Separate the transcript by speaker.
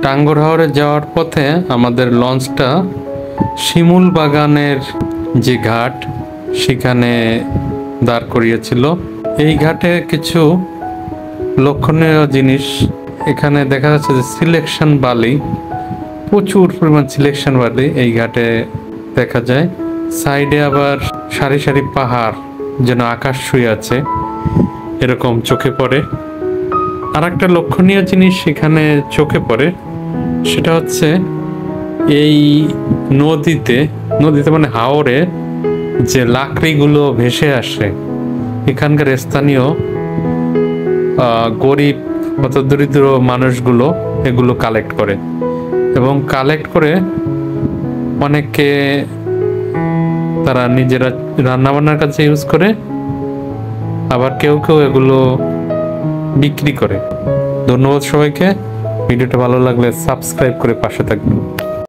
Speaker 1: টাঙ্গুর হাওরে যাওয়ার পথে আমাদের লঞ্চটা শিমুল বাগানের যে ঘাট সেখানে দাঁড় করিয়েছিল। এই ঘাটে কিছু লক্ষণীয় জিনিস এখানে দেখা যাচ্ছে যে সিলেকশন বালি, প্রচুর পরিমাণ সিলেকশন বালি এই ঘাটে দেখা যায়। সাইডে আবার সারি সারি পাহাড় যেন আকাশ ছুঁয়ে আছে এরকম চোখে পড়ে। আর একটা লক্ষণীয় জিনিস এখানে চোখে পড়ে, সেটা হচ্ছে এই নদীতে মানে হাওরে যে লাকড়িগুলো ভেসে আসে এখানকার স্থানীয় গরিব অত দরিদ্র মানুষগুলো এগুলো কালেক্ট করে, এবং কালেক্ট করে অনেকে তারা নিজেরা রান্নাবান্নার কাছে ইউজ করে, আবার কেউ কেউ এগুলো বিক্রি করে। ধন্যবাদ সবাইকে। ভিডিওটা ভালো লাগলে সাবস্ক্রাইব করে পাশে থাকবেন।